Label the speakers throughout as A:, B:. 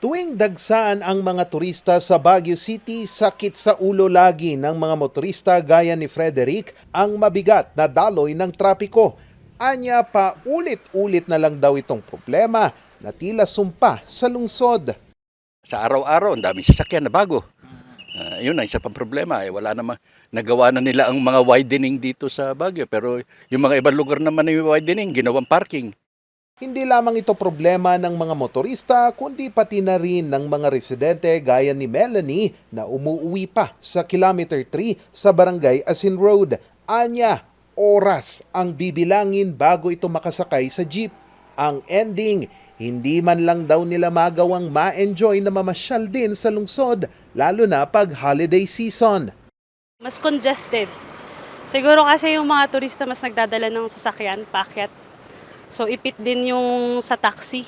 A: Tuwing dagsaan ang mga turista sa Baguio City, sakit sa ulo lagi ng mga motorista gaya ni Frederick ang mabigat na daloy ng trapiko. Anya pa ulit-ulit na lang daw itong problema na tila sumpa sa lungsod.
B: Sa araw-araw, ang daming sasakyan na bago. Yun ang isa pang problema. Wala namang nagawa na nila ang mga widening dito sa Baguio. Pero yung mga ibang lugar naman na yung widening, ginawang parking.
A: Hindi lamang ito problema ng mga motorista, kundi pati na rin ng mga residente gaya ni Melanie na umuuwi pa sa Kilometer 3 sa Barangay Asin Road. Anya, oras ang bibilangin bago ito makasakay sa jeep. Ang ending, hindi man lang daw nila magawang ma-enjoy na mamasyal din sa lungsod, lalo na pag holiday season.
C: Mas congested. Siguro kasi yung mga turista mas nagdadala ng sasakyan, paakyat. So ipit din yung sa taxi.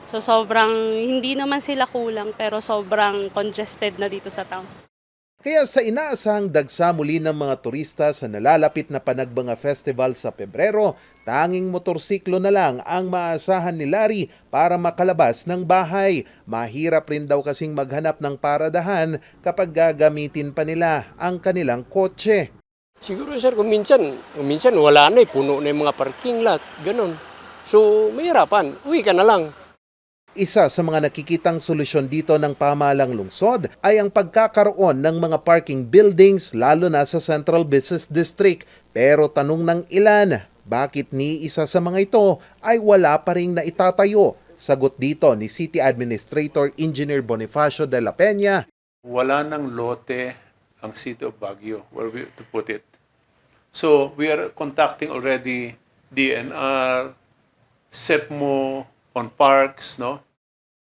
C: So sobrang, hindi naman sila kulang pero sobrang congested na dito sa town.
A: Kaya sa inaasahang dagsa muli ng mga turista sa nalalapit na Panagbanga Festival sa Pebrero, tanging motorsiklo na lang ang maasahan ni Larry para makalabas ng bahay. Mahirap rin daw kasing maghanap ng paradahan kapag gagamitin pa nila ang kanilang kotse.
D: Siguro sir, kung minsan wala na puno na yung mga parking lot, ganun. So, mahirapan, uwi ka na lang.
A: Isa sa mga nakikitang solusyon dito ng pamahalang lungsod ay ang pagkakaroon ng mga parking buildings lalo na sa Central Business District. Pero tanong ng ilan, bakit ni isa sa mga ito ay wala pa ring naitatayo? Sagot dito ni City Administrator Engineer Bonifacio de la Peña.
E: Wala ng lote ang City of Baguio where we to put it. So we are contacting already DNR, SEPMO on parks, no?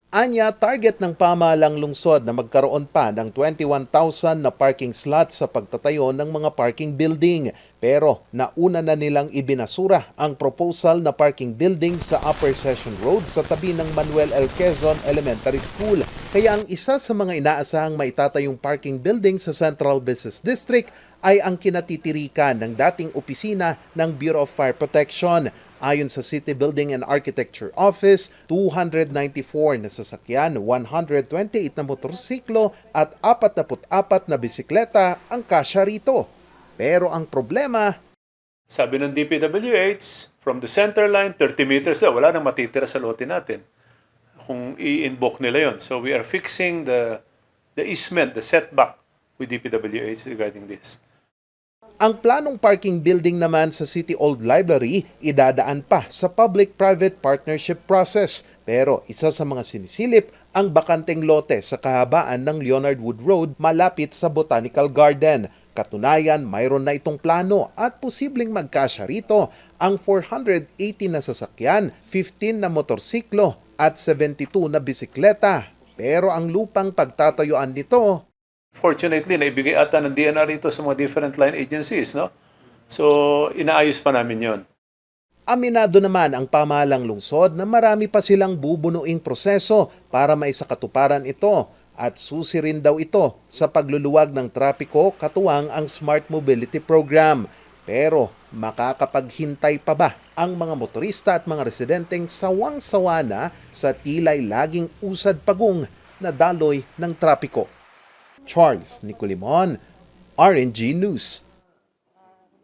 A: Anya, target ng pamahalang lungsod na magkaroon pa ng 21,000 na parking slots sa pagtatayo ng mga parking building. Pero nauna na nilang ibinasura ang proposal na parking building sa Upper Session Road sa tabi ng Manuel L. Quezon Elementary School. Kaya ang isa sa mga inaasahang maitatayong parking building sa Central Business District ay ang kinatitirikan ng dating opisina ng Bureau of Fire Protection. Ayon sa City Building and Architecture Office, 294 na sasakyan, 128 na motorsiklo at 44 na bisikleta ang kasya rito. Pero ang problema,
E: Sabi ng DPWH, from the center line, 30 meters na, wala nang matitira sa lote natin kung i-invoke nila yon. So we are fixing the easement, the setback with DPWH regarding this.
A: ang planong parking building naman sa City Old Library idadaan pa sa public-private partnership process. Pero isa sa mga sinisilip ang bakanteng lote sa kahabaan ng Leonard Wood Road malapit sa Botanical Garden. Katunayan, mayroon na itong plano at posibleng magkasya rito ang 480 na sasakyan, 15 na motorsiklo at 72 na bisikleta. Pero ang lupang pagtatayuan nito,
E: Fortunately, naibigay ata ng DNR ito sa mga different line agencies, no? So, inaayos pa namin yon.
A: aminado naman ang pamahalang lungsod na marami pa silang bubunuing proseso para maisakatuparan ito at susi rin daw ito sa pagluluwag ng trapiko katuwang ang Smart Mobility Program. Pero makakapaghintay pa ba ang mga motorista at mga residenteng sawang-sawa na sa tila'y laging usad pagong na daloy ng trapiko? Charles Nicolimon, RNG News.